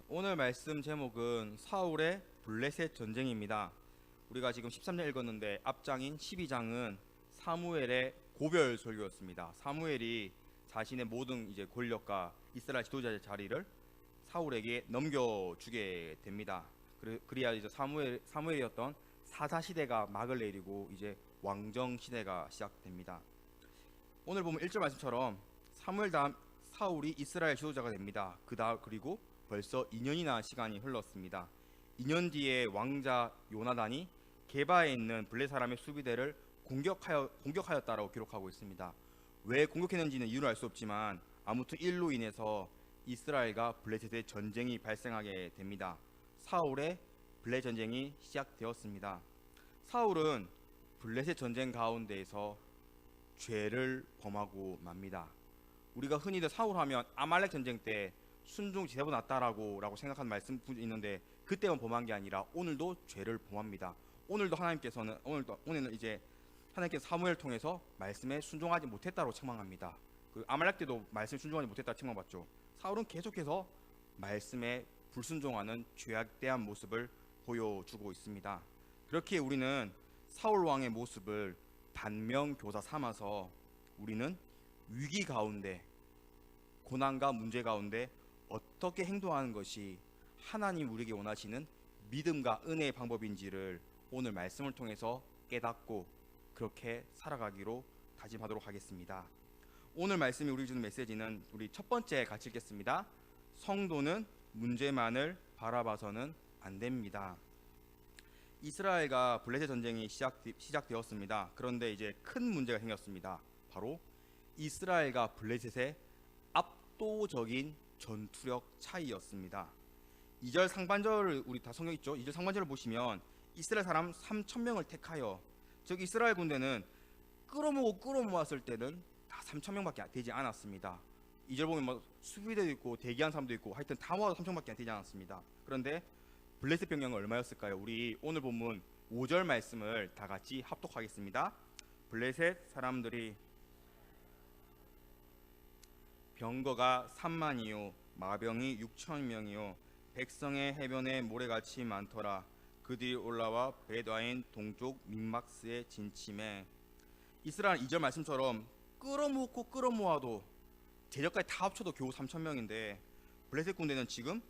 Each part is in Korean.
오늘 말씀 제목은 사울의 블레셋 전쟁입니다. 우리가 지금 13장 읽었는데 앞장인 12장은 사무엘의 고별 설교였습니다. 사무엘이 자신의 모든 권력과 이스라엘 지도자의 자리를 사울에게 넘겨주게 됩니다. 그래야 이제 사무엘이었던 사사 시대가 막을 내리고 이제 왕정 시대가 시작됩니다. 오늘 보면 1절 말씀처럼 사무엘 다음 사울이 이스라엘 지도자가 됩니다. 그리고 벌써 2년이나 시간이 흘렀습니다. 2년 뒤에 왕자 요나단이 게바에 있는 블레 사람의 수비대를 공격하였다라고 기록하고 있습니다. 왜 공격했는지는 이유를 알 수 없지만 아무튼 일로 인해서 이스라엘과 블레셋의 전쟁이 발생하게 됩니다. 사울의 블레 전쟁이 시작되었습니다. 사울은 블레셋 전쟁 가운데에서 죄를 범하고 맙니다. 우리가 흔히들 사울하면 아말렉 전쟁 때 순종 제보 났다라고 생각하는 말씀 있는데 그때만 범한 게 아니라 오늘도 죄를 범합니다. 오늘도 오늘은 이제 하나님께서 사무엘 통해서 말씀에 순종하지 못했다고 책망합니다. 그 아말렉 때도 말씀에 순종하지 못했다고 책망받죠. 사울은 계속해서 말씀에 불순종하는 죄악대한 모습을 보여주고 있습니다. 그렇게 우리는 사울 왕의 모습을 반면교사 삼아서 우리는 위기 가운데 고난과 문제 가운데 어떻게 행동하는 것이 하나님 우리에게 원하시는 믿음과 은혜의 방법인지를 오늘 말씀을 통해서 깨닫고 그렇게 살아가기로 다짐하도록 하겠습니다. 오늘 말씀이 우리 주는 메시지는 우리 첫 번째 같이 읽겠습니다. 성도는 문제만을 바라봐서는 안 됩니다. 이스라엘과 블레셋 전쟁이 시작되었습니다. 그런데 이제 큰 문제가 생겼습니다. 바로 이스라엘과 블레셋의 압도적인 전투력 차이였습니다. 2절 상반절을 우리 다 성경 있죠? 2절 상반절을 보시면 이스라엘 사람 3,000명을 택하여, 즉 이스라엘 군대는 끌어모았을 때는 다 3,000명밖에 되지 않았습니다. 2절 보면 뭐 수비대도 있고 대기한 사람도 있고 하여튼 다 모아도 3,000명밖에 되지 않았습니다. 그런데 블레셋 병력은 얼마였을까요? 우리 오늘 본문 5절 말씀을 다 같이 합독하겠습니다. 블레셋 사람들이 병거가 3만이요 마병이 6,000명이요 백성의 해변에 모래같이 많더라. 그들이 올라와 벳아인 동쪽 민막스에 진침해. 이스라엘 2절 말씀처럼 끌어모아도 제적까지 다 합쳐도 겨우 3,000명인데 블레셋 군대는 지금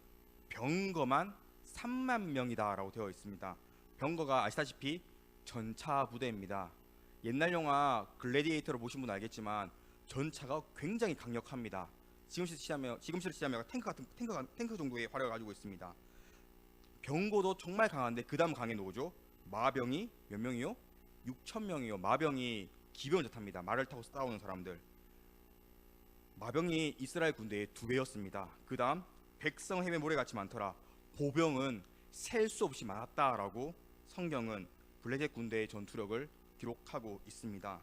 병거만 3만 명이다 라고 되어 있습니다. 병거가 아시다시피 전차 부대입니다. 옛날 영화 글래디에이터를 보신 분은 알겠지만 전차가 굉장히 강력합니다. 지금 시대면 탱크 정도의 화력을 가지고 있습니다. 병거도 정말 강한데 그 다음 강해 누구죠? 마병이 몇 명이요? 6,000명이요. 마병이 기병을 탑니다. 말을 타고 싸우는 사람들. 마병이 이스라엘 군대의 2배였습니다. 그 다음 백성 해변 모래같이 많더라. 보병은 셀 수 없이 많았다라고 성경은 블레셋 군대의 전투력을 기록하고 있습니다.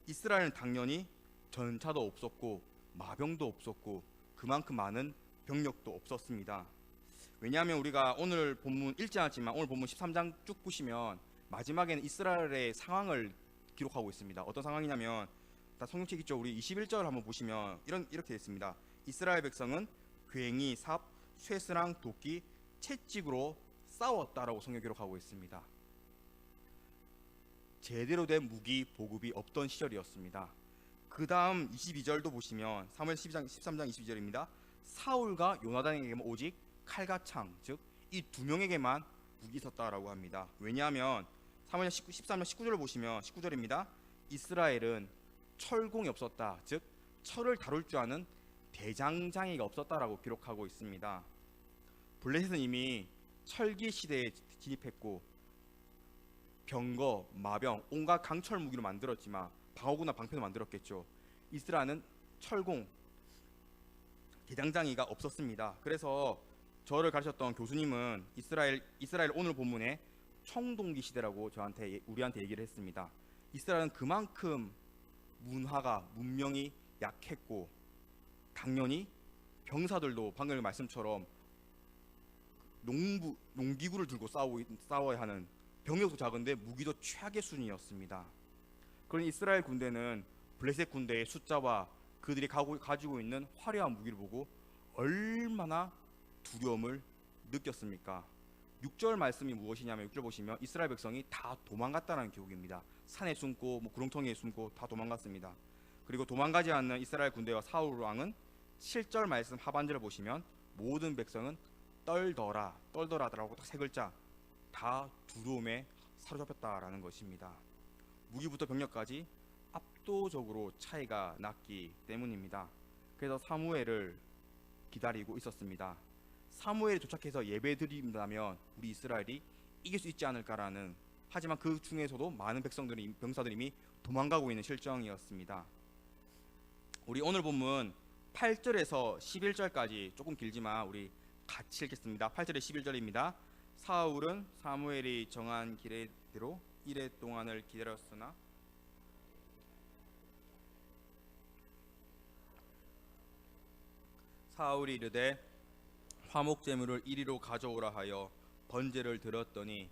이스라엘은 당연히 전차도 없었고 마병도 없었고 그만큼 많은 병력도 없었습니다. 왜냐하면 우리가 오늘 본문 읽지 않았지만 오늘 본문 13장 쭉 보시면 마지막에는 이스라엘의 상황을 기록하고 있습니다. 어떤 상황이냐면 다 성경책 있죠. 우리 21절 한번 보시면 이렇게 되어 있습니다. 이스라엘 백성은 괭이, 삽, 쇠스랑 도끼, 채찍으로 싸웠다라고 성경 기록하고 있습니다. 제대로 된 무기 보급이 없던 시절이었습니다. 그 다음 22절도 보시면 사무엘 13장 22절입니다. 사울과 요나단에게만 오직 칼과 창, 즉 이 2명에게만 무기 있었다라고 합니다. 왜냐하면 사무엘 13장 19절을 보시면 19절입니다. 이스라엘은 철공이 없었다, 즉 철을 다룰 줄 아는 대장장이가 없었다라고 기록하고 있습니다. 블레셋은 이미 철기 시대에 진입했고 병거, 마병, 온갖 강철 무기로 만들었지만 방어구나 방패도 만들었겠죠. 이스라엘은 철공, 대장장이가 없었습니다. 그래서 저를 가르쳤던 교수님은 이스라엘 오늘 본문에 청동기 시대라고 우리한테 얘기를 했습니다. 이스라엘은 그만큼 문명이 약했고 당연히 병사들도 방금 말씀처럼 농기구를 들고 싸워야 하는 병력도 작은데 무기도 최악의 수준이었습니다. 그러니 이스라엘 군대는 블레셋 군대의 숫자와 그들이 가지고 있는 화려한 무기를 보고 얼마나 두려움을 느꼈습니까? 6절 말씀이 무엇이냐면 6절 보시면 이스라엘 백성이 다 도망갔다는 기록입니다. 산에 숨고 구렁텅이에 숨고 다 도망갔습니다. 그리고 도망가지 않는 이스라엘 군대와 사울 왕은 7절 말씀 하반절을 보시면 모든 백성은 떨더라라고 딱 세 글자, 다 두려움에 사로잡혔다라는 것입니다. 무기부터 병력까지 압도적으로 차이가 났기 때문입니다. 그래서 사무엘을 기다리고 있었습니다. 사무엘이 도착해서 예배 드린다면 우리 이스라엘이 이길 수 있지 않을까라는, 하지만 그 중에서도 많은 병사들이 이미 도망가고 있는 실정이었습니다. 우리 오늘 본문 8절에서 11절까지 조금 길지만 우리 같이 읽겠습니다. 8절에 11절입니다. 사울은 사무엘이 정한 기례대로 이레 동안을 기다렸으나 사울이 이르되 화목 제물을 이리로 가져오라 하여 번제를 드렸더니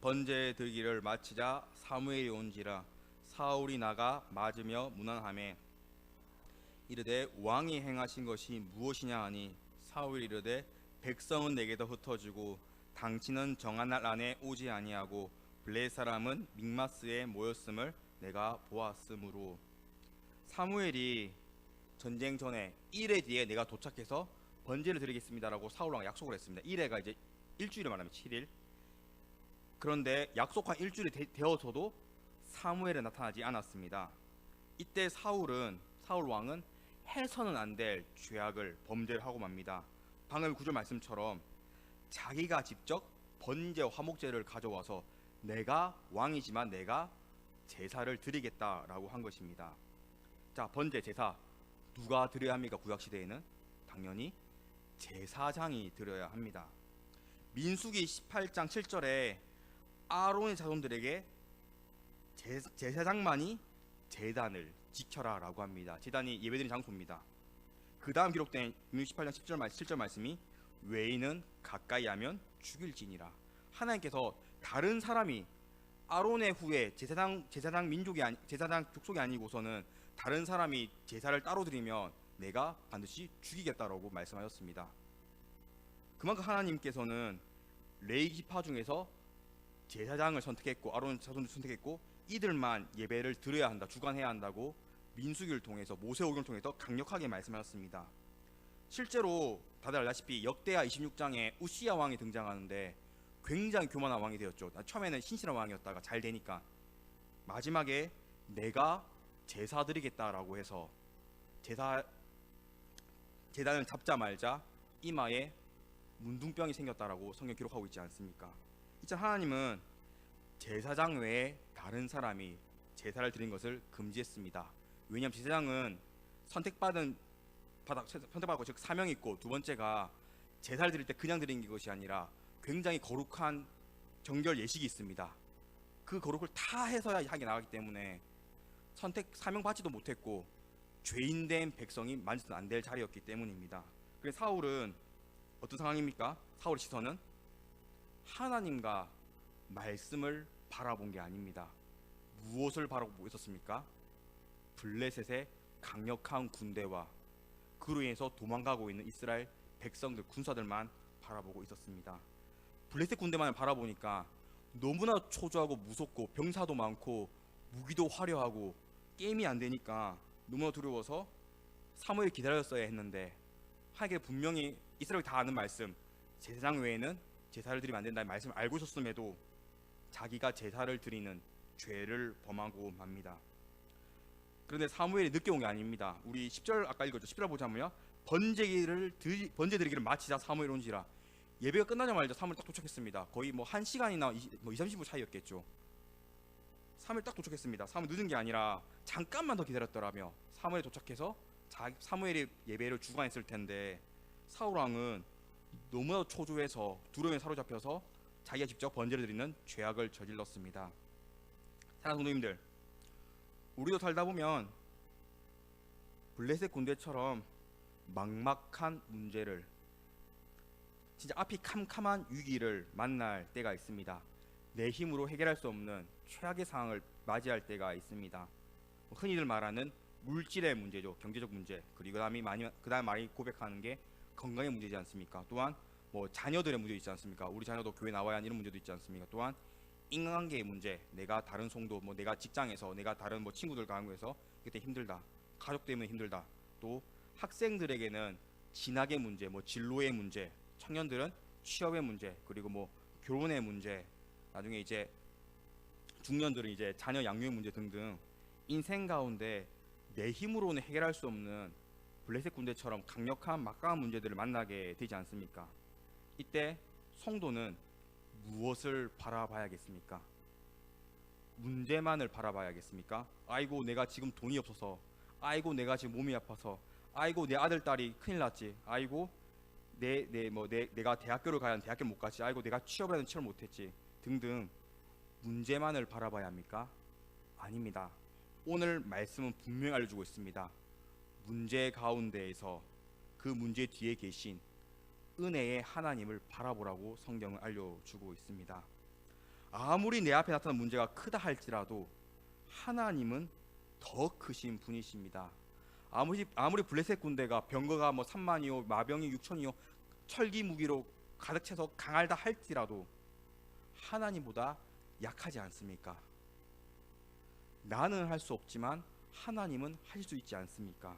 번제 들기를 마치자 사무엘이 온지라 사울이 나가 맞으며 문안하매 이르되 왕이 행하신 것이 무엇이냐 하니 사울이 이르되 백성은 내게도 흩어지고 당신은 정한 날 안에 오지 아니하고 블레 사람은 믹마스에 모였음을 내가 보았으므로. 사무엘이 전쟁 전에 1회 뒤에 내가 도착해서 번제를 드리겠습니다라고 사울왕 약속을 했습니다. 1회가 이제 일주일을 말하면 7일. 그런데 약속한 일주일이 되어서도 사무엘은 나타나지 않았습니다. 이때 사울 왕은 해서는 안 될 죄악을 범죄를 하고 맙니다. 방금 구절 말씀처럼 자기가 직접 번제와 화목제를 가져와서 내가 왕이지만 내가 제사를 드리겠다라고 한 것입니다. 자, 번제 제사 누가 드려야 합니까? 구약시대에는 당연히 제사장이 드려야 합니다. 민수기 18장 7절에 아론의 자손들에게 제사장만이 제단을 지켜라 라고 합니다. 제단이 예배드리는 장소입니다. 그 다음 기록된 민수기 18장 7절 말씀이 외인은 가까이 하면 죽일지니라. 하나님께서 다른 사람이 아론의 후에 제사장 족속이 아니고서는 다른 사람이 제사를 따로 드리면 내가 반드시 죽이겠다라고 말씀하셨습니다. 그만큼 하나님께서는 레위 지파 중에서 제사장을 선택했고 아론 자손을 선택했고 이들만 예배를 드려야 한다, 주관해야 한다고 민수기를 통해서 모세오경을 통해서 강력하게 말씀하셨습니다. 실제로 다들 알다시피 역대하 26장에 우시야 왕이 등장하는데 굉장히 교만한 왕이 되었죠. 처음에는 신실한 왕이었다가 잘 되니까 마지막에 내가 제사 드리겠다라고 해서 제단을 잡자마자 이마에 문둥병이 생겼다라고 성경 기록하고 있지 않습니까? 이제 하나님은 제사장 외에 다른 사람이 제사를 드린 것을 금지했습니다. 왜냐하면 제사장은 선택받고 즉 사명이 있고, 두 번째가 제사를 드릴 때 그냥 드리는 것이 아니라 굉장히 거룩한 정결 예식이 있습니다. 그 거룩을 다 해서야 하게 나가기 때문에 사명 받지도 못했고 죄인된 백성이 만져서는 안 될 자리였기 때문입니다. 그래서 사울은 어떤 상황입니까? 사울의 시선은 하나님과 말씀을 바라본 게 아닙니다. 무엇을 바라보고 있었습니까? 블레셋의 강력한 군대와 그로 인해서 도망가고 있는 이스라엘 백성들, 군사들만 바라보고 있었습니다. 블레셋 군대만 바라보니까 너무나 초조하고 무섭고 병사도 많고 무기도 화려하고 게임이 안 되니까 너무나 두려워서 사무엘 기다렸어야 했는데, 하나님께 분명히 이스라엘 다 아는 말씀, 제사장 외에는 제사를 드리면 안 된다는 말씀을 알고 있었음에도 자기가 제사를 드리는 죄를 범하고 맙니다. 그런데 사무엘이 늦게 온 게 아닙니다. 우리 10절 아까 읽었죠. 10절 보자면요, 번제 드리기를 마치자 사무엘 온지라. 예배가 끝나자마자 사무엘 딱 도착했습니다. 거의 뭐 1시간이나 20, 30분 차이였겠죠. 사무엘 딱 도착했습니다. 사무엘 늦은 게 아니라 잠깐만 더 기다렸더라며 사무엘이 도착해서 사무엘이 예배를 주관했을 텐데, 사울 왕은 너무나 초조해서 두려움에 사로잡혀서 자기가 직접 번제를 드리는 죄악을 저질렀습니다. 사랑하는 성도님들, 우리도 살다 보면 블레셋 군대처럼 막막한 문제를, 진짜 앞이 캄캄한 위기를 만날 때가 있습니다. 내 힘으로 해결할 수 없는 최악의 상황을 맞이할 때가 있습니다. 흔히들 말하는 물질의 문제죠. 경제적 문제. 그리고 그다음 많이 고백하는 게 건강의 문제지 않습니까? 또한 뭐 자녀들의 문제 있지 않습니까? 우리 자녀도 교회 나와야 하는 이런 문제도 있지 않습니까? 또한 인간관계의 문제, 내가 다른 성도, 뭐 내가 직장에서, 내가 다른 뭐 친구들 강구해서 그때 힘들다, 가족 때문에 힘들다. 또 학생들에게는 진학의 문제, 뭐 진로의 문제, 청년들은 취업의 문제, 그리고 뭐 결혼의 문제, 나중에 이제 중년들은 이제 자녀 양육의 문제 등등 인생 가운데 내 힘으로는 해결할 수 없는 블레셋 군대처럼 강력한 막강한 문제들을 만나게 되지 않습니까? 이때 성도는 무엇을 바라봐야겠습니까? 문제만을 바라봐야겠습니까? 아이고 내가 지금 돈이 없어서, 아이고 내가 지금 몸이 아파서, 아이고 내 아들 딸이 큰일 났지, 아이고 내가 대학교를 가야 하는 대학교 못 갔지, 아이고 내가 취업을 하는 취업을 못했지 등등 문제만을 바라봐야 합니까? 아닙니다. 오늘 말씀은 분명히 알려주고 있습니다. 문제 가운데에서 그 문제 뒤에 계신 은혜의 하나님을 바라보라고 성경은 알려주고 있습니다. 아무리 내 앞에 나타난 문제가 크다 할지라도 하나님은 더 크신 분이십니다. 아무리 블레셋 군대가 병거가 뭐 3만이요 마병이 6천이요 철기 무기로 가득 차서 강하다 할지라도 하나님보다 약하지 않습니까? 나는 할 수 없지만 하나님은 하실 수 있지 않습니까?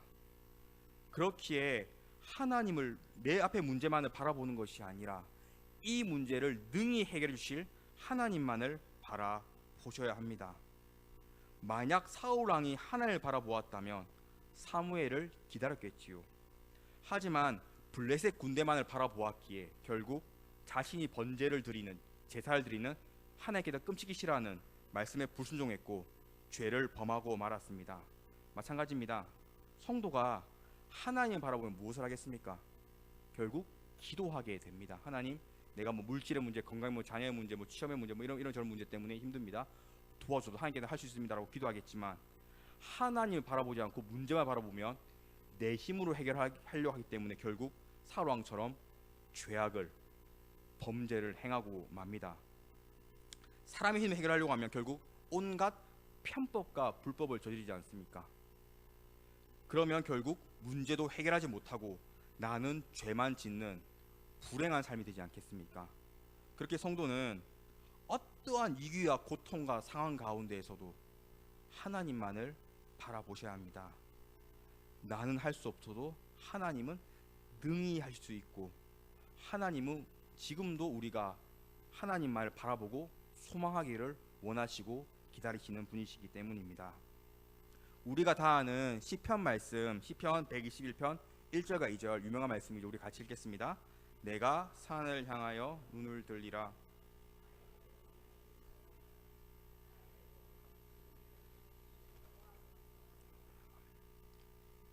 그렇기에 하나님을 내 앞의 문제만을 바라보는 것이 아니라 이 문제를 능히 해결해 주실 하나님만을 바라보셔야 합니다. 만약 사울 왕이 하나님을 바라보았다면 사무엘을 기다렸겠지요. 하지만 블레셋 군대만을 바라보았기에 결국 자신이 번제를 드리는, 제사를 드리는 하나님께 더 끔찍이 싫어하는 말씀에 불순종했고 죄를 범하고 말았습니다. 마찬가지입니다. 성도가 하나님을 바라보면 무엇을 하겠습니까? 결국 기도하게 됩니다. 하나님, 내가 뭐 물질의 문제, 건강의 문제, 자녀의 문제, 뭐 취업의 문제, 뭐 이런 저런 문제 때문에 힘듭니다. 도와줘도 하나님께서 할 수 있습니다라고 기도하겠지만, 하나님을 바라보지 않고 문제만 바라보면 내 힘으로 해결하려고 하기 때문에 결국 사울 왕처럼 죄악을, 범죄를 행하고 맙니다. 사람의 힘으로 해결하려고 하면 결국 온갖 편법과 불법을 저지르지 않습니까? 그러면 결국 문제도 해결하지 못하고 나는 죄만 짓는 불행한 삶이 되지 않겠습니까? 그렇게 성도는 어떠한 위기와 고통과 상황 가운데에서도 하나님만을 바라보셔야 합니다. 나는 할 수 없어도 하나님은 능히 할 수 있고, 하나님은 지금도 우리가 하나님만을 바라보고 소망하기를 원하시고 기다리시는 분이시기 때문입니다. 우리가 다 아는 시편 말씀, 시편 121편 1절과 2절 유명한 말씀이죠. 우리 같이 읽겠습니다. 내가 산을 향하여 눈을 들리라.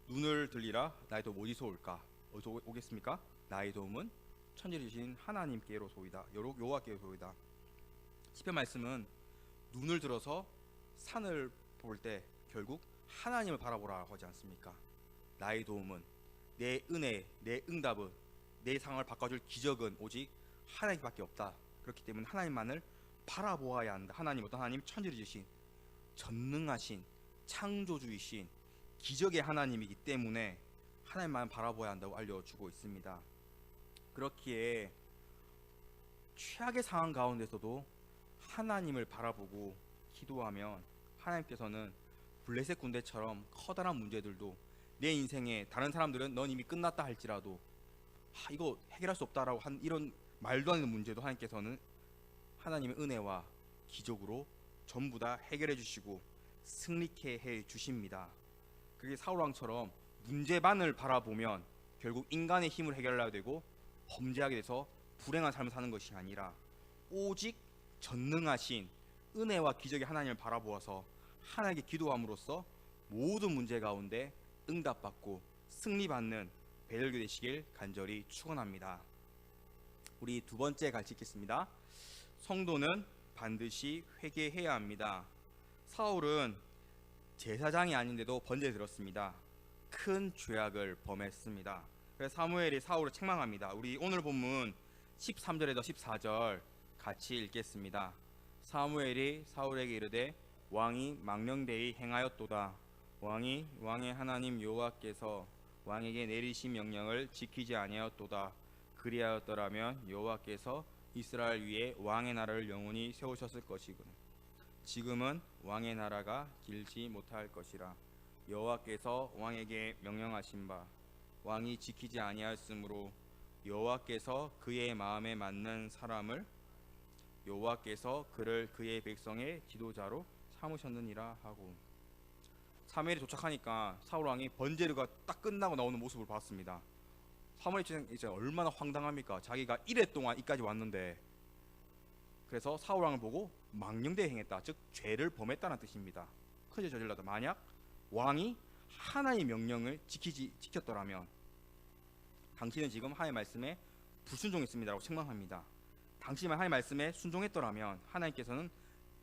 눈을 들리라. 나의 도움 어디서 올까? 어디서 오겠습니까? 나의 도움은 천지를 지신 하나님께로소이다. 여호와께로소이다. 시편 말씀은 눈을 들어서 산을 볼 때 결국 하나님을 바라보라고 하지 않습니까? 나의 도움은, 내 은혜, 내 응답은, 내 상황을 바꿔줄 기적은 오직 하나님밖에 없다. 그렇기 때문에 하나님만을 바라보아야 한다. 하나님, 어떤 하나님? 천지를 지신 전능하신 창조주이신 기적의 하나님이기 때문에 하나님만 바라보아야 한다고 알려주고 있습니다. 그렇기에 최악의 상황 가운데서도 하나님을 바라보고 기도하면 하나님께서는 블레셋 군대처럼 커다란 문제들도, 내 인생에 다른 사람들은 넌 이미 끝났다 할지라도 이거 해결할 수 없다라고 한 이런 말도 안 되는 문제도 하나님께서는 하나님의 은혜와 기적으로 전부 다 해결해 주시고 승리케 해 주십니다. 그게 사울왕처럼 문제만을 바라보면 결국 인간의 힘을 해결해야 되고 범죄하게 돼서 불행한 삶을 사는 것이 아니라 오직 전능하신 은혜와 기적의 하나님을 바라보아서 하나님께 기도함으로써 모든 문제 가운데 응답받고 승리받는 배들교 되시길 간절히 축원합니다. 우리 두 번째 같이 읽겠습니다. 성도는 반드시 회개해야 합니다. 사울은 제사장이 아닌데도 번제를 드렸습니다. 큰 죄악을 범했습니다. 그래서 사무엘이 사울을 책망합니다. 우리 오늘 본문 13절에서 14절 같이 읽겠습니다. 사무엘이 사울에게 이르되 왕이 망령되이 행하였도다. 왕의 하나님 여호와께서 왕에게 내리신 명령을 지키지 아니하였도다. 그리하였더라면 여호와께서 이스라엘 위에 왕의 나라를 영원히 세우셨을 것이군. 지금은 왕의 나라가 길지 못할 것이라. 여호와께서 왕에게 명령하신 바 왕이 지키지 아니하였으므로 여호와께서 그의 마음에 맞는 사람을 여호와께서 그를 그의 백성의 지도자로 삼으셨느니라 하고. 사무엘이 도착하니까 사울 왕이 번제가 딱 끝나고 나오는 모습을 봤습니다. 사무엘 이제 얼마나 황당합니까? 자기가 이래 동안 이까지 왔는데. 그래서 사울 왕을 보고 망령되이 행했다, 즉 죄를 범했다는 뜻입니다. 큰 죄 저질렀다. 만약 왕이 하나님의 명령을 지켰더라면 당신은 지금 하나님의 말씀에 불순종했습니다라고 책망합니다. 당신이 하나님의 말씀에 순종했더라면 하나님께서는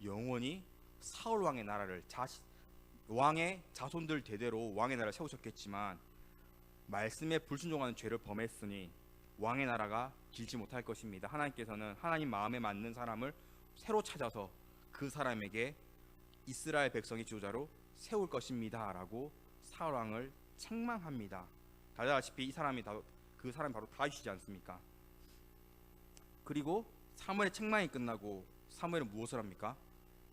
영원히 사울 왕의 나라를 왕의 자손들 대대로 왕의 나라를 세우셨겠지만 말씀에 불순종하는 죄를 범했으니 왕의 나라가 길지 못할 것입니다. 하나님께서는 하나님 마음에 맞는 사람을 새로 찾아서 그 사람에게 이스라엘 백성의 지도자로 세울 것입니다 라고 사울 왕을 책망합니다. 다들 아시다시피 그 사람이 바로 다윗이지 않습니까? 그리고 사무엘의 책망이 끝나고 사무엘은 무엇을 합니까?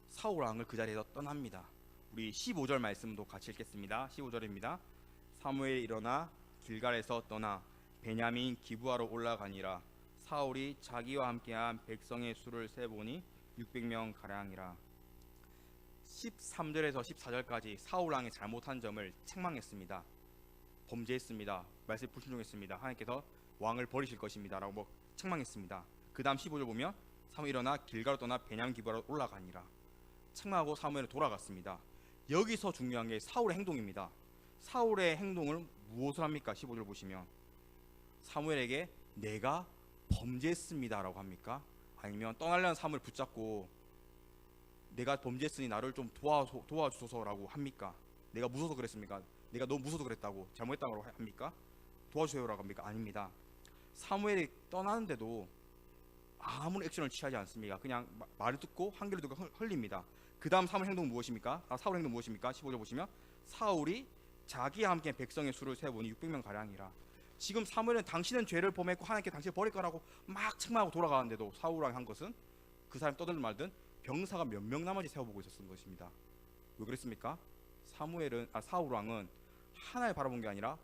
사울 왕을 그 자리에서 떠납니다. 우리 15절 말씀도 같이 읽겠습니다. 15절입니다. 사무엘이 일어나 길갈에서 떠나 베냐민 기브아로 올라가니라. 사울이 자기와 함께한 백성의 수를 세보니 600명 가량이라. 13절에서 14절까지 사울 왕의 잘못한 점을 책망했습니다. 범죄했습니다. 말씀에 불순종했습니다. 하나님께서 왕을 버리실 것입니다 라고 책망했습니다. 그 다음 15절 보면 사무엘이 일어나 길갈로 떠나 베냐민 기브아로 올라가니라. 책망하고 사무엘은 돌아갔습니다. 여기서 중요한 게 사울의 행동입니다. 사울의 행동을 무엇을 합니까? 15절 보시면 사무엘에게 내가 범죄했습니다 라고 합니까? 아니면 떠나려는 사무엘을 붙잡고 내가 범죄했으니 나를 좀 도와주소서라고 합니까? 내가 무서워서 그랬습니까? 내가 너무 무서워서 그랬다고 잘못했다고 합니까? 도와주세요라고 합니까? 아닙니다. 사무엘이 떠나는데도 아무런 액션을 취하지 않습니다. 그냥 말을 듣고 한결을 듣고 흘립니다. 그 다음 사무엘 행동은 무엇입니까? 사울 행동 무엇입니까? 15절 보시면 사울이 자기와 함께 백성의 수를 세보니 600명 가량이라. 지금 사무엘은 당신은 죄를 범했고 하나님께 당신을 버릴 거라고 막 책망하고 돌아가는데도 사울 왕이 한 것은 그 사람이 떠들든 말든 병사가 몇 명 나머지 세워보고 있었던 것입니다. 왜 그랬습니까? 사울 왕은 하나를 바라본 게 아니라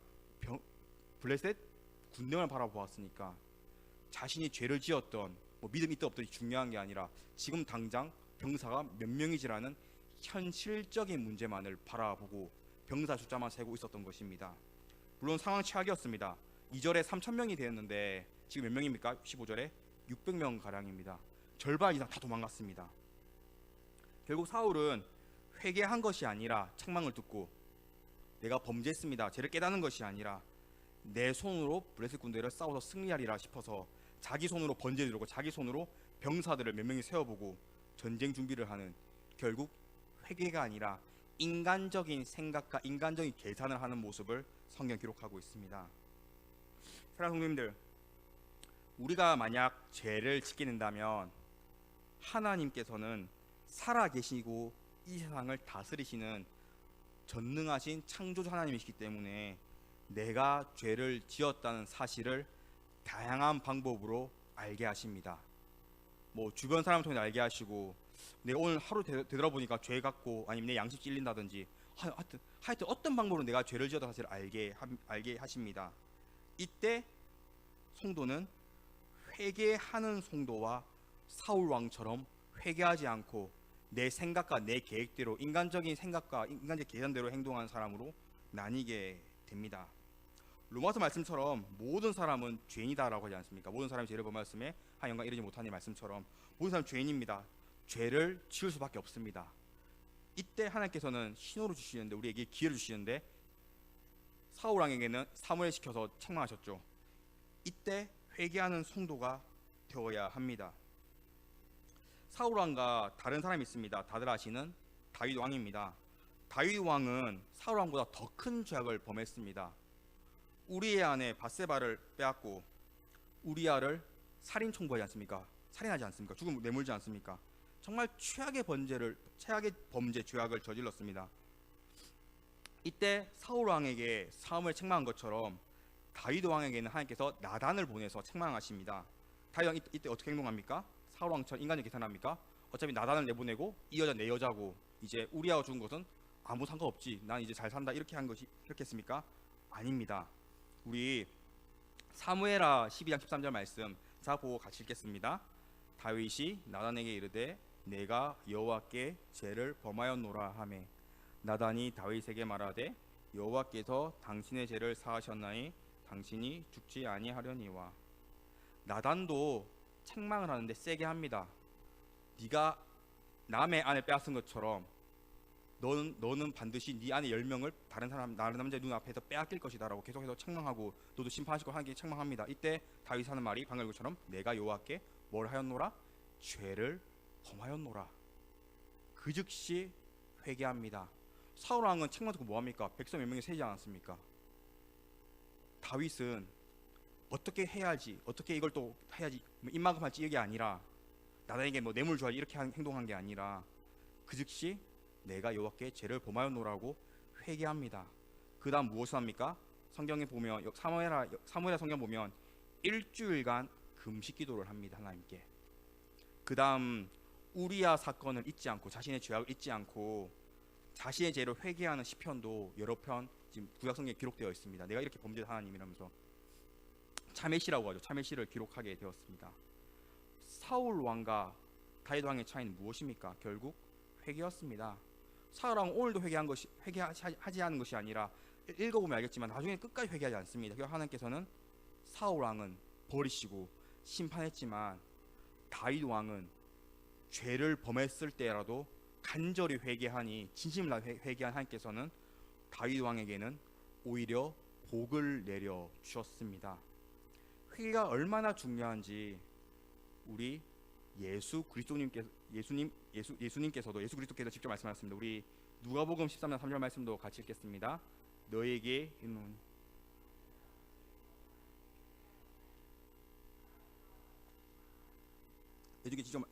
블레셋 군대만 바라보았으니까 자신이 죄를 지었던 믿음이 있다 없더니 중요한 게 아니라 지금 당장 병사가 몇 명이지라는 현실적인 문제만을 바라보고 병사 숫자만 세고 있었던 것입니다. 물론 상황 최악이었습니다. 2절에 3,000명이 되었는데 지금 몇 명입니까? 15절에 600명 가량입니다. 절반 이상 다 도망갔습니다. 결국 사울은 회개한 것이 아니라 책망을 듣고 내가 범죄했습니다, 죄를 깨닫는 것이 아니라 내 손으로 블레셋 군대를 싸워서 승리하리라 싶어서 자기 손으로 번제를 드리고 자기 손으로 병사들을 몇 명이 세워보고 전쟁 준비를 하는, 결국 회개가 아니라 인간적인 생각과 인간적인 계산을 하는 모습을 성경 기록하고 있습니다. 사랑하는 성도님들, 우리가 만약 죄를 짓게 된다면 하나님께서는 살아계시고 이 세상을 다스리시는 전능하신 창조주 하나님이시기 때문에 내가 죄를 지었다는 사실을 다양한 방법으로 알게 하십니다. 주변 사람을 통해 알게 하시고, 내가 오늘 하루 되돌아보니까 죄 같고 아니면 내 양심 찔린다든지 하여튼 어떤 방법으로 내가 죄를 지었다는 사실을 알게 하십니다. 이때 성도는 회개하는 성도와 사울 왕처럼 회개하지 않고 내 생각과 내 계획대로 인간적인 생각과 인간적 계산대로 행동하는 사람으로 나뉘게 됩니다. 로마서 말씀처럼 모든 사람은 죄인이다라고 하지 않습니까? 모든 사람이 죄를 범하였음에 한 영광 이르지 못하니 말씀처럼 모든 사람은 죄인입니다. 죄를 지을 수밖에 없습니다. 이때 하나님께서는 신호를 주시는데, 우리에게 기회를 주시는데 사울 왕에게는 사무엘 시켜서 책망하셨죠. 이때 회개하는 성도가 되어야 합니다. 사울 왕과 다른 사람이 있습니다. 다들 아시는 다윗 왕입니다. 다윗 왕은 사울 왕보다 더 큰 죄악을 범했습니다. 우리의 아내 밧세바를 빼앗고 우리아를 살인 청부하지 않습니까? 살인하지 않습니까? 죽음을 내몰지 않습니까? 정말 최악의 범죄, 죄악을 저질렀습니다. 이때 사울 왕에게 사무엘 책망한 것처럼 다윗 왕에게는 하나님께서 나단을 보내서 책망하십니다. 다윗 왕이 이때 어떻게 행동합니까? 사울 왕처럼 인간적 계산합니까? 어차피 나단을 내보내고 이 여자 내 여자고 이제 우리아가 죽은 것은 아무 상관없지, 난 이제 잘 산다, 이렇게 한 것이 그렇겠습니까? 아닙니다. 우리 사무엘하 12장 13절 말씀 자 보고 같이 읽겠습니다. 다윗이 나단에게 이르되 내가 여호와께 죄를 범하였노라 하매 나단이 다윗에게 말하되 여호와께서 당신의 죄를 사하셨나니 당신이 죽지 아니하려니와. 나단도 책망을 하는데 세게 합니다. 네가 남의 아내 빼앗은 것처럼 너는 반드시 네 아내 10명을 다른 남자의 눈앞에서 빼앗길 것이다 라고 계속해서 책망하고 너도 심판하실 거 하게 책망합니다. 이때 다윗이 하는 말이 방금 것처럼 내가 여호와께 뭘 하였노라? 죄를 범하였노라. 그 즉시 회개합니다. 사울 왕은 책망 듣고 뭐합니까? 백성 몇 명이 세지 않았습니까? 다윗은 어떻게 해야지, 어떻게 이걸 또 해야지, 입만큼 할지 이게 아니라 나단에게 뭐 뇌물 줘야지 이렇게 행동한 게 아니라 그 즉시 내가 여호와께 죄를 범하였노라고 회개합니다. 그 다음 무엇을 합니까? 성경에 보면 사무엘하 성경 보면 일주일간 금식 기도를 합니다. 하나님께. 그 다음 우리아 사건을 잊지 않고 자신의 죄악을 잊지 않고 자신의 죄를 회개하는 시편도 여러 편 지금 구약 성경에 기록되어 있습니다. 내가 이렇게 범죄한 하나님이라면서 참회시라고 하죠. 참회시를 기록하게 되었습니다. 사울 왕과 다윗 왕의 차이는 무엇입니까? 결국 회개였습니다. 사울 왕은 오늘도 회개하지 않은 것이 아니라 읽어보면 알겠지만 나중에 끝까지 회개하지 않습니다. 그래서 하나님께서는 사울 왕은 버리시고 심판했지만 다윗 왕은 죄를 범했을 때라도 간절히 회개하니 진심을 다해 회개한 하나님께서는 다윗 왕에게는 오히려 복을 내려 주셨습니다. 회개가 얼마나 중요한지 우리 예수 그리스도께서 직접 말씀하셨습니다. 우리 누가복음 13장 3절 말씀도 같이 읽겠습니다. 너에게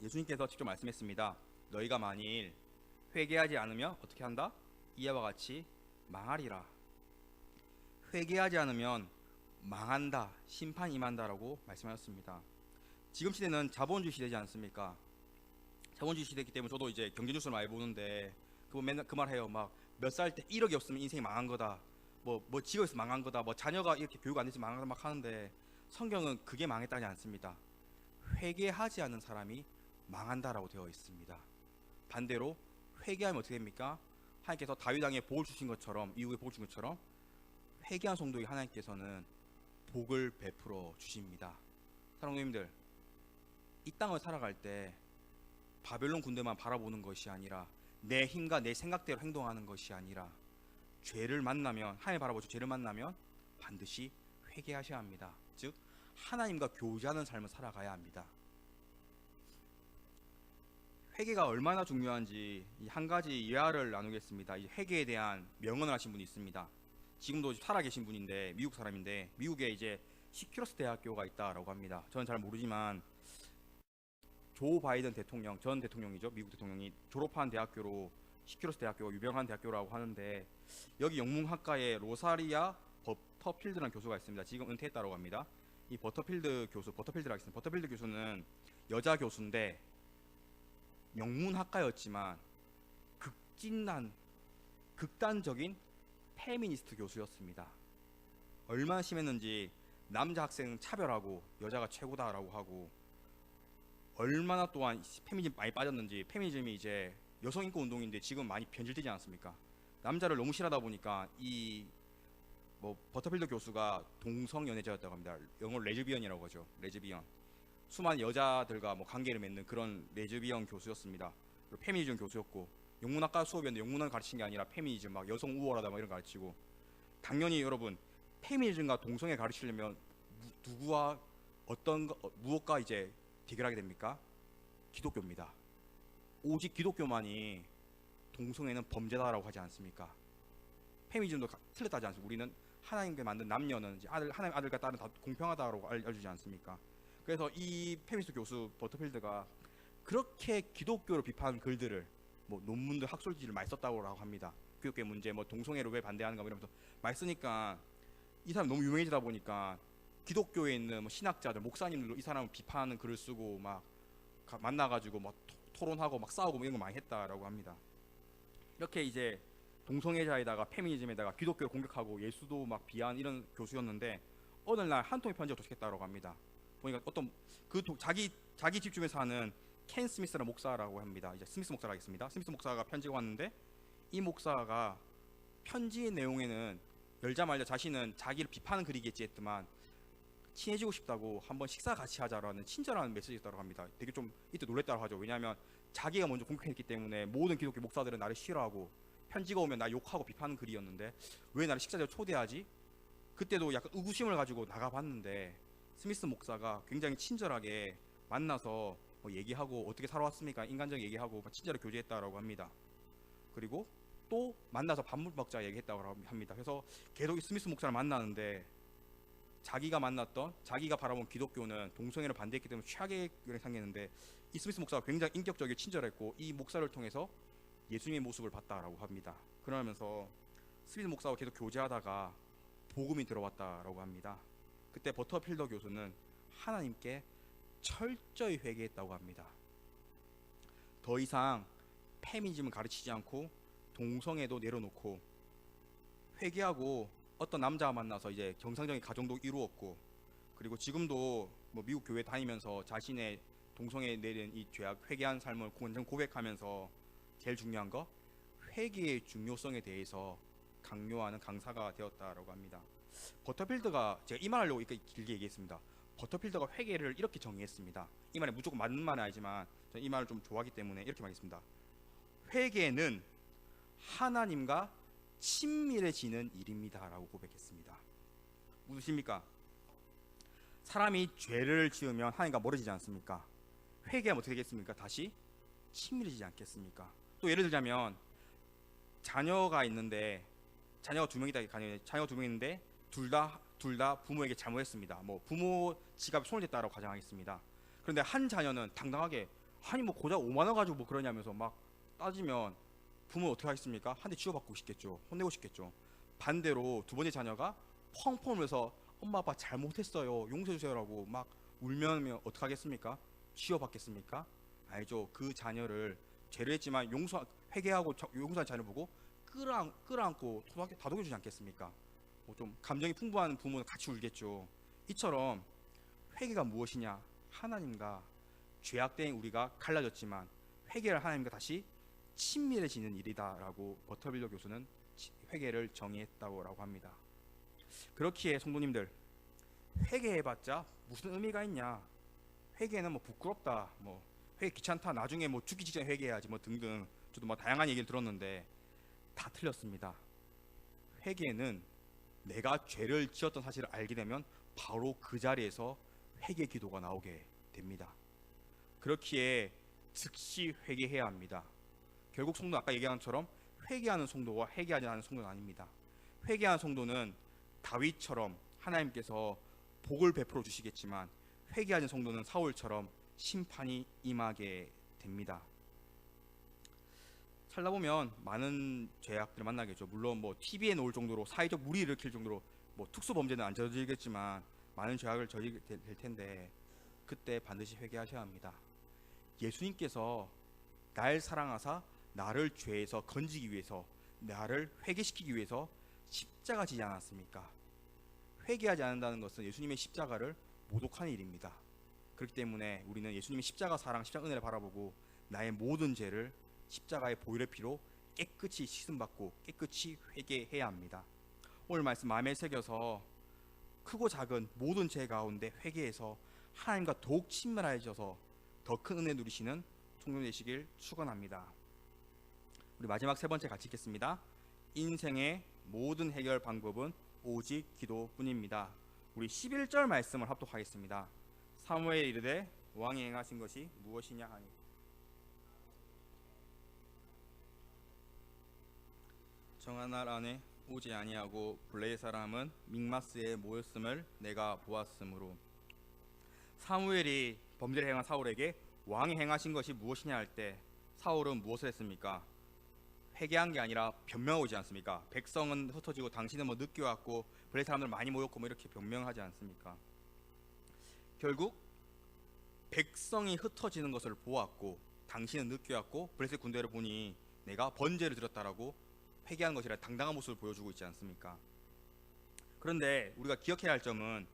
예수님께서 직접 말씀했습니다. 너희가 만일 회개하지 않으면 어떻게 한다? 이와 같이 망하리라. 회개하지 않으면 망한다, 심판 임한다라고 말씀하셨습니다. 지금 시대는 자본주의 시대지 않습니까? 자본주의 시대이기 때문에 저도 이제 경제 뉴스를 많이 보는데 그거 맨날 그 말 해요. 막 몇 살 때 1억이 없으면 인생이 망한 거다. 뭐 직업에서 망한 거다. 뭐 자녀가 이렇게 교육 안 돼서 망한 거다 막 하는데 성경은 그게 망했다지 않습니다. 회개하지 않는 사람이 망한다라고 되어 있습니다. 반대로 회개하면 어떻게 됩니까? 하나님께서 다윗 왕에 복을 주신 것처럼 이후에 복을 준 것처럼 회개한 성도에게 하나님께서는 복을 베풀어 주십니다. 사랑하는 이 땅을 살아갈 때 바벨론 군대만 바라보는 것이 아니라 내 힘과 내 생각대로 행동하는 것이 아니라 죄를 만나면 하나님 바라보죠. 죄를 만나면 반드시 회개하셔야 합니다. 즉 하나님과 교제하는 삶을 살아가야 합니다. 회개가 얼마나 중요한지 한 가지 예화를 나누겠습니다. 이 회개에 대한 명언을 하신 분이 있습니다. 지금도 살아계신 분인데 미국 사람인데 미국에 이제 시큐러스 대학교가 있다라고 합니다. 저는 잘 모르지만 조 바이든 대통령, 전 대통령이죠. 미국 대통령이 졸업한 대학교로 시큐러스 대학교가 유명한 대학교라고 하는데 여기 영문학과에 로사리아 버터필드라는 교수가 있습니다. 지금 은퇴했다고 합니다. 이 버터필드라고 있습니다. 버터필드 교수는 여자 교수인데 영문학과였지만 극단적인 페미니스트 교수였습니다. 얼마나 심했는지 남자 학생 차별하고 여자가 최고다라고 하고 얼마나 또한 페미니즘 많이 빠졌는지 페미니즘이 이제 여성 인권 운동인데 지금 많이 변질되지 않습니까? 남자를 너무 싫어하다 보니까 이 버터필드 교수가 동성연애자였다고 합니다. 영어로 레즈비언이라고 하죠. 레즈비언. 수많은 여자들과 관계를 맺는 그런 레즈비언 교수였습니다. 그리고 페미니즘 교수였고 영문학과 수업이었는데 영문을 가르친 게 아니라 페미니즘 여성 우월하다 이런 거 가르치고 당연히 여러분 페미니즘과 동성애 가르치려면 누구와 무엇과 이제 대결하게 됩니까? 기독교입니다. 오직 기독교만이 동성애는 범죄다라고 하지 않습니까? 페미니즘도 틀렸다 하지 않습니까? 우리는 하나님께 만든 남녀는 하나님 아들과 딸은 다 공평하다고 알려주지 않습니까? 그래서 이 페미니스트 교수 버터필드가 그렇게 기독교를 비판한 글들을 논문들 학술지를 많이 썼다고 합니다. 기독교 문제 동성애를 왜 반대하는가 이러면서 많이 쓰니까 이 사람 너무 유명해지다 보니까 기독교에 있는 뭐 신학자들, 목사님들도 이 사람을 비판하는 글을 쓰고 막 만나가지고 막 토론하고 막 싸우고 뭐 이런 거 많이 했다라고 합니다. 이렇게 이제 동성애자에다가 페미니즘에다가 기독교를 공격하고 예수도 막 비하한 이런 교수였는데 어느 날 한 통의 편지가 도착했다고 합니다. 보니까 어떤 자기 집 주변에 사는 켄 스미스라는 목사라고 합니다. 이제 스미스 목사라 하겠습니다. 스미스 목사가 편지가 왔는데 이 목사가 편지 내용에는 열자마자 자신은 자기를 비판하는 글이겠지 했지만 친해지고 싶다고 한번 식사 같이 하자라는 친절한 메시지가 있다고 합니다. 되게 좀 이때 놀랬다고 하죠. 왜냐하면 자기가 먼저 공격했기 때문에 모든 기독교 목사들은 나를 싫어하고 편지가 오면 나 욕하고 비판하는 글이었는데 왜 나를 식사자로 초대하지? 그때도 약간 의구심을 가지고 나가봤는데 스미스 목사가 굉장히 친절하게 만나서 뭐 얘기하고 어떻게 살아왔습니까? 인간적 얘기하고 친절하게 교제했다라고 합니다. 그리고 또 만나서 밥 먹자 얘기했다고 합니다. 그래서 계속 스미스 목사를 만나는데 자기가 만났던 자기가 바라본 기독교는 동성애를 반대했기 때문에 최악의 상했는데 이 스미스 목사가 굉장히 인격적이고 친절했고 이 목사를 통해서 예수님의 모습을 봤다라고 합니다. 그러면서 스미스 목사와 계속 교제하다가 복음이 들어왔다라고 합니다. 그때 버터필더 교수는 하나님께 철저히 회개했다고 합니다. 더 이상 페미니즘을 가르치지 않고 동성애도 내려놓고 회개하고 어떤 남자와 만나서 이제 정상적인 가정도 이루었고 그리고 지금도 뭐 미국 교회 다니면서 자신의 동성애에 내린 이 죄악 회개한 삶을 완전 고백하면서 제일 중요한 거 회개의 중요성에 대해서 강요하는 강사가 되었다라고 합니다. 버터필드가 제가 이 말하려고 이렇게 길게 얘기했습니다. 버터필드가 회개를 이렇게 정의했습니다. 이 말이 무조건 맞는 말은 아니지만 저는 이 말을 좀 좋아하기 때문에 이렇게 말했습니다. 회개는 하나님과 친밀해지는 일입니다 라고 고백했습니다. 무엇입니까? 사람이 죄를 지으면 하나님과 멀어지지 않습니까? 회개하면 어떻게 되겠습니까? 다시 친밀해지지 않겠습니까? 또 예를 들자면 자녀가 있는데 자녀가 두 명이다. 자녀가 두 명인데 둘 다 부모에게 잘못했습니다. 뭐 부모 지갑에 손을 댔다라고 가정하겠습니다. 그런데 한 자녀는 당당하게 아니 뭐 고작 5만 원 가지고 뭐 그러냐면서 막 따지면 부모는 어떻게 하겠습니까? 한 대 치워받고 싶겠죠. 혼내고 싶겠죠. 반대로 두 번째 자녀가 펑펑 울면서 엄마 아빠 잘못했어요. 용서해 주세요라고 막 울면 어떻게 하겠습니까? 치워받겠습니까? 아니죠. 그 자녀를 죄를 했지만 회개하고 용서한 자녀를 보고 끌어안고 다독여주지 않겠습니까? 뭐 좀 감정이 풍부한 부모는 같이 울겠죠. 이처럼 회개가 무엇이냐? 하나님과 죄악된 우리가 갈라졌지만 회개를 하나님과 다시 친밀해지는 일이다라고 버터필더 교수는 회개를 정의했다고 합니다. 그렇기에 성도님들 회개해봤자 무슨 의미가 있냐? 회개는 뭐 부끄럽다, 뭐 회개 귀찮다, 나중에 뭐 죽기 직전에 회개해야지 뭐 등등 저도 뭐 다양한 얘기를 들었는데 다 틀렸습니다. 회개는 내가 죄를 지었던 사실을 알게 되면 바로 그 자리에서 회개 기도가 나오게 됩니다. 그렇기에 즉시 회개해야 합니다. 결국 성도 아까 얘기한 것처럼 회개하는 성도와 회개하지 않는 성도는 아닙니다. 회개하는 성도는 다윗처럼 하나님께서 복을 베풀어 주시겠지만 회개하는 성도는 사울처럼 심판이 임하게 됩니다. 살다 보면 많은 죄악들을 만나겠죠. 물론 뭐 TV에 나올 정도로 사회적 물이 일으킬 정도로 뭐 특수 범죄는 안 저지르겠지만 많은 죄악을 저지르게 될 텐데 그때 반드시 회개하셔야 합니다. 예수님께서 날 사랑하사 나를 죄에서 건지기 위해서 나를 회개시키기 위해서 십자가 지지 않았습니까? 회개하지 않는다는 것은 예수님의 십자가를 모독하는 일입니다. 그렇기 때문에 우리는 예수님의 십자가 사랑, 십자가 은혜를 바라보고 나의 모든 죄를 십자가의 보혈의 피로 깨끗이 씻음받고 깨끗이 회개해야 합니다. 오늘 말씀 마음에 새겨서 크고 작은 모든 죄 가운데 회개해서 하나님과 더욱 친밀해져서 더 큰 은혜 누리시는 성도 되시길 축원합니다. 우리 마지막 세 번째 같이 읽겠습니다. 인생의 모든 해결 방법은 오직 기도뿐입니다. 우리 11절 말씀을 합독하겠습니다. 사무엘이 이르되 왕이 행하신 것이 무엇이냐 하니 정한 날 안에 오지 아니하고 블레의 사람은 믹마스에 모였음을 내가 보았으므로. 사무엘이 범죄를 행한 사울에게 왕이 행하신 것이 무엇이냐 할 때 사울은 무엇을 했습니까? 회개한 게 아니라 변명하지 않습니까? 백성은 흩어지고 당신은 뭐 늦게 왔고 블레셋 사람들 많이 모였고 뭐 이렇게 변명하지 않습니까? 결국 백성이 흩어지는 것을 보았고 당신은 늦게 왔고 블레셋 군대를 보니 내가 번제를 드렸다라고 회개하는 것이라 당당한 모습을 보여주고 있지 않습니까? 그런데 우리가 기억해야 할 점은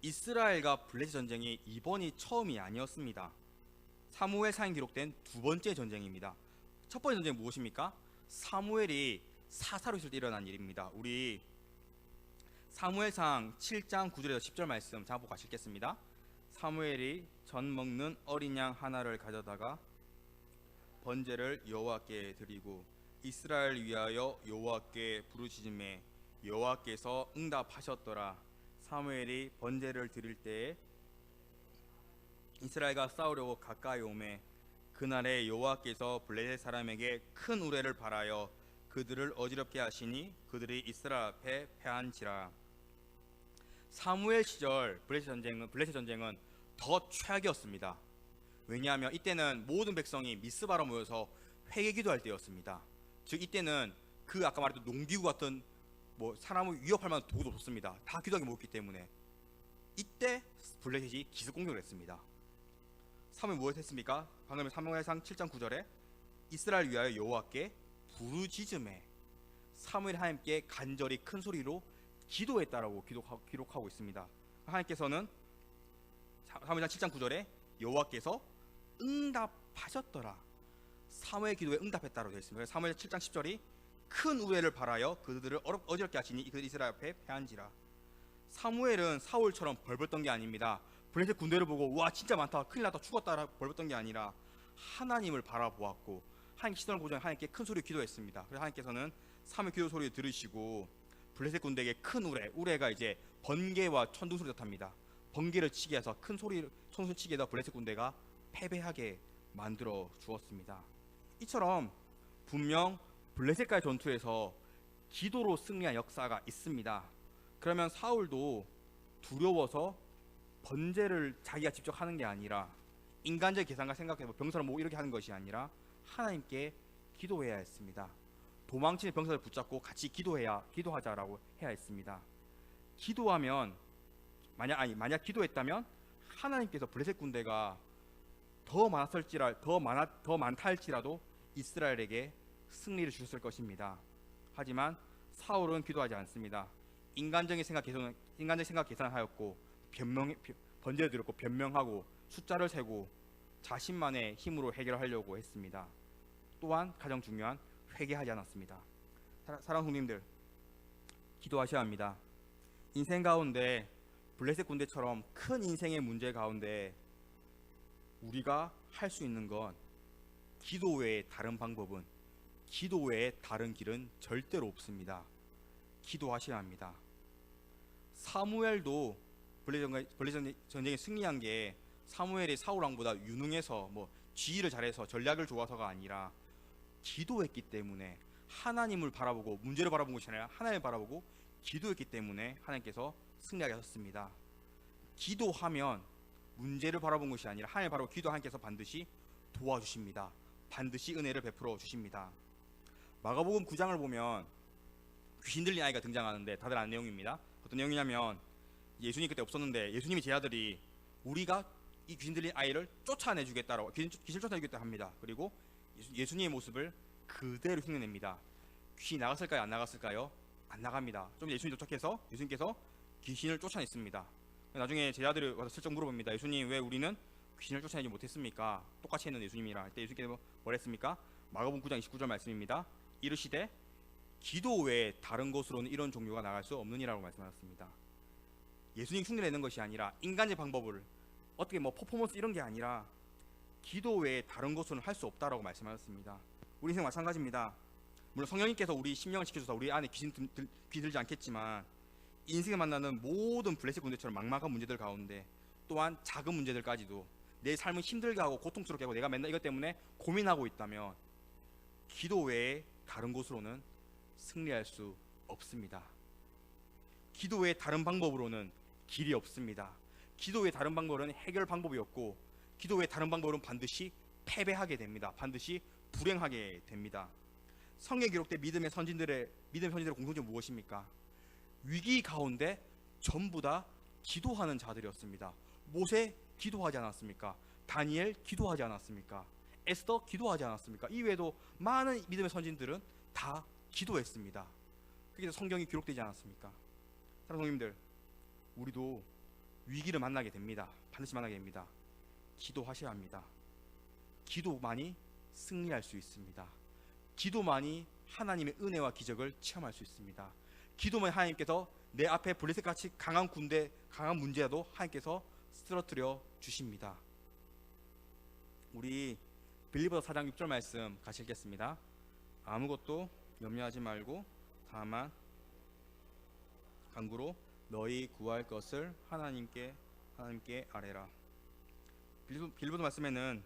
이스라엘과 블레셋 전쟁이 이번이 처음이 아니었습니다. 사무엘상에 기록된 두 번째 전쟁입니다. 첫 번째 전쟁이 무엇입니까? 사무엘이 사사로 있을 때 일어난 일입니다. 우리 사무엘상 7장 9절에서 10절 말씀 잠깐 보고 같이 읽겠습니다. 사무엘이 전 먹는 어린 양 하나를 가져다가 번제를 여호와께 드리고 이스라엘 위하여 여호와께 부르짖음에 여호와께서 응답하셨더라. 사무엘이 번제를 드릴 때에 이스라엘과 싸우려고 가까이 오매 그날에 여호와께서 블레셋 사람에게 큰 우레를 발하여 그들을 어지럽게 하시니 그들이 이스라엘 앞에 패한지라. 사무엘 시절 블레셋 전쟁은 더 최악이었습니다. 왜냐하면 이때는 모든 백성이 미스바로 모여서 회개 기도할 때였습니다. 즉 이때는 그 아까 말했던 농기구 같은 뭐 사람을 위협할 만한 도구도 없었습니다. 다 기도하게 모였기 때문에 이때 블레셋이 기습 공격을 했습니다. 사무엘 무엇 했습니까? 방금 사무엘상 7장 9절에 이스라엘 위하여 여호와께 부르짖음에 사무엘이 하나님께 간절히 큰 소리로 기도했다라고 기록하고 있습니다. 하나님께서는 사무엘상 7장 9절에 여호와께서 응답하셨더라. 사무엘 기도에 응답했다고 되어 있습니다. 사무엘 7장 10절이 큰 우레를 발하여 그들을 어지럽게 하시니 그들 이스라엘 앞에 패한지라. 사무엘은 사울처럼 벌벌 떤 게 아닙니다. 블레셋 군대를 보고 와 진짜 많다 큰일 났다 죽었다 벌벌 떤 게 아니라 하나님을 바라보았고 하나님 시선을 보자 하나님께 큰 소리로 기도했습니다. 그래서 하나님께서는 사무엘 기도 소리를 들으시고 블레셋 군대에게 큰 우레가 이제 번개와 천둥소리를 뜻합니다. 번개를 치게 해서 큰 소리를 치게 해서 블레셋 군대가 패배하게 만들어 주었습니다. 이처럼 분명 블레셋과의 전투에서 기도로 승리한 역사가 있습니다. 그러면 사울도 두려워서 번제를 자기가 직접 하는 게 아니라 인간적 계산과 생각해서 병사를 뭐 이렇게 하는 것이 아니라 하나님께 기도해야 했습니다. 도망치는 병사를 붙잡고 같이 기도하자라고 해야 했습니다. 기도하면 만약 기도했다면 하나님께서 블레셋 군대가 더 많다 할지라도 이스라엘에게 승리를 주셨을 것입니다. 하지만 사울은 기도하지 않습니다. 인간적인 생각 계산하였고 번제를 드렸고 변명하고 숫자를 세고 자신만의 힘으로 해결하려고 했습니다. 또한 가장 중요한 회개하지 않았습니다. 사랑하는 형님들, 기도하셔야 합니다. 인생 가운데 블레셋 군대처럼 큰 인생의 문제 가운데 우리가 할 수 있는 건 기도 외에 다른 방법은 기도 외에 다른 길은 절대로 없습니다. 기도하셔야 합니다. 사무엘도 블레셋 전쟁에 승리한 게 사무엘이 사울 왕보다 유능해서 뭐 지휘를 잘해서 전략을 좋아서가 아니라 기도했기 때문에 하나님을 바라보고 문제를 바라본 것이 아니라 하나님을 바라보고 기도했기 때문에 하나님께서 승리하게 하셨습니다. 기도하면 문제를 바라본 것이 아니라 하나님을 바라보고 기도 하나님께서 반드시 도와주십니다. 반드시 은혜를 베풀어 주십니다. 마가복음 9장을 보면 귀신 들린 아이가 등장하는데 다들 아는 내용입니다. 어떤 내용이냐면 예수님 그때 없었는데 예수님이 제자들이 우리가 이 귀신 들린 아이를 쫓아내주겠다라고 귀신 쫓아내주겠다 합니다. 그리고 예수님의 모습을 그대로 흉내냅니다. 귀신이 나갔을까요? 안 나갔을까요? 안 나갑니다. 좀 예수님 도착해서 예수님께서 귀신을 쫓아냈습니다. 나중에 제자들이 와서 슬쩍 물어봅니다. 예수님 왜 우리는 귀신을 쫓아내지 못했습니까? 똑같이 했는 예수님이라. 그때 예수님께서 뭘 했습니까? 마가복음 9장 29절 말씀입니다. 이르시되 기도 외에 다른 곳으로는 이런 종류가 나갈 수 없느니라고 말씀하셨습니다. 예수님 흉내내는 것이 아니라 인간의 방법을 어떻게 뭐 퍼포먼스 이런 게 아니라 기도 외에 다른 것으로는 할 수 없다라고 말씀하셨습니다. 우리 인생 마찬가지입니다. 물론 성령님께서 우리 심령을 지켜줘서 우리 안에 귀신 들지 않겠지만 인생에 만나는 모든 블레셋 군대처럼 막막한 문제들 가운데 또한 작은 문제들까지도 내 삶을 힘들게 하고 고통스럽게 하고 내가 맨날 이것 때문에 고민하고 있다면 기도 외에 다른 곳으로는 승리할 수 없습니다. 기도 외에 다른 방법으로는 길이 없습니다. 기도 외에 다른 방법은 해결 방법이 없고 기도 외에 다른 방법은 반드시 패배하게 됩니다. 반드시 불행하게 됩니다. 성경에 기록된 믿음의 선진들의 공통점이 무엇입니까? 위기 가운데 전부 다 기도하는 자들이었습니다. 모세 기도하지 않았습니까? 다니엘 기도하지 않았습니까? 에스더 기도하지 않았습니까? 이외에도 많은 믿음의 선진들은 다 기도했습니다. 그게 성경이 기록되지 않았습니까? 사랑하는 성님들, 우리도 위기를 만나게 됩니다. 반드시 만나게 됩니다. 기도하셔야 합니다. 기도만이 승리할 수 있습니다. 기도만이 하나님의 은혜와 기적을 체험할 수 있습니다. 기도만이 하나님께서 내 앞에 블레셋같이 강한 문제라도 하나님께서 쓰러뜨려 주십니다. 우리 빌립보서 4장 6절 말씀 같이 읽겠습니다. 아무것도 염려하지 말고 다만 간구로 너희 구할 것을 하나님께 아뢰라. 빌립보서 말씀에는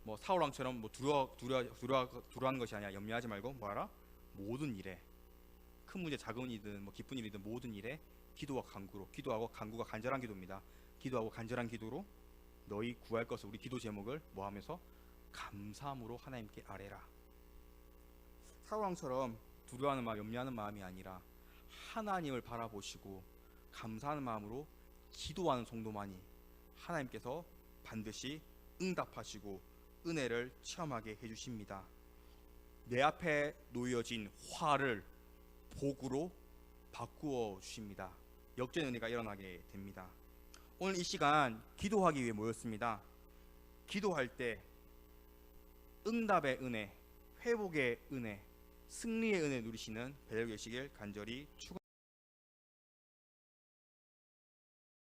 뭐 사울 왕처럼 뭐 두려워하는 것이 아니라 염려하지 말고 뭐하라? 모든 일에, 큰 문제 작은 일이든 뭐 기쁜 일이든 모든 일에 기도와 간구로, 기도하고 간구가 간절한 기도입니다. 기도하고 간절한 기도로 너희 구할 것을, 우리 기도 제목을 뭐 하면서 감사함으로 하나님께 아뢰라. 사울 왕처럼 두려워하는 마음, 염려하는 마음이 아니라 하나님을 바라보시고 감사하는 마음으로 기도하는 성도만이 하나님께서 반드시 응답하시고 은혜를 체험하게 해주십니다. 내 앞에 놓여진 화를 복으로 바꾸어 주십니다. 역전의 은혜가 일어나게 됩니다. 오늘 이 시간 기도하기 위해 모였습니다. 기도할 때 응답의 은혜, 회복의 은혜, 승리의 은혜 누리시는 배려 계시길 간절히 축원합니다.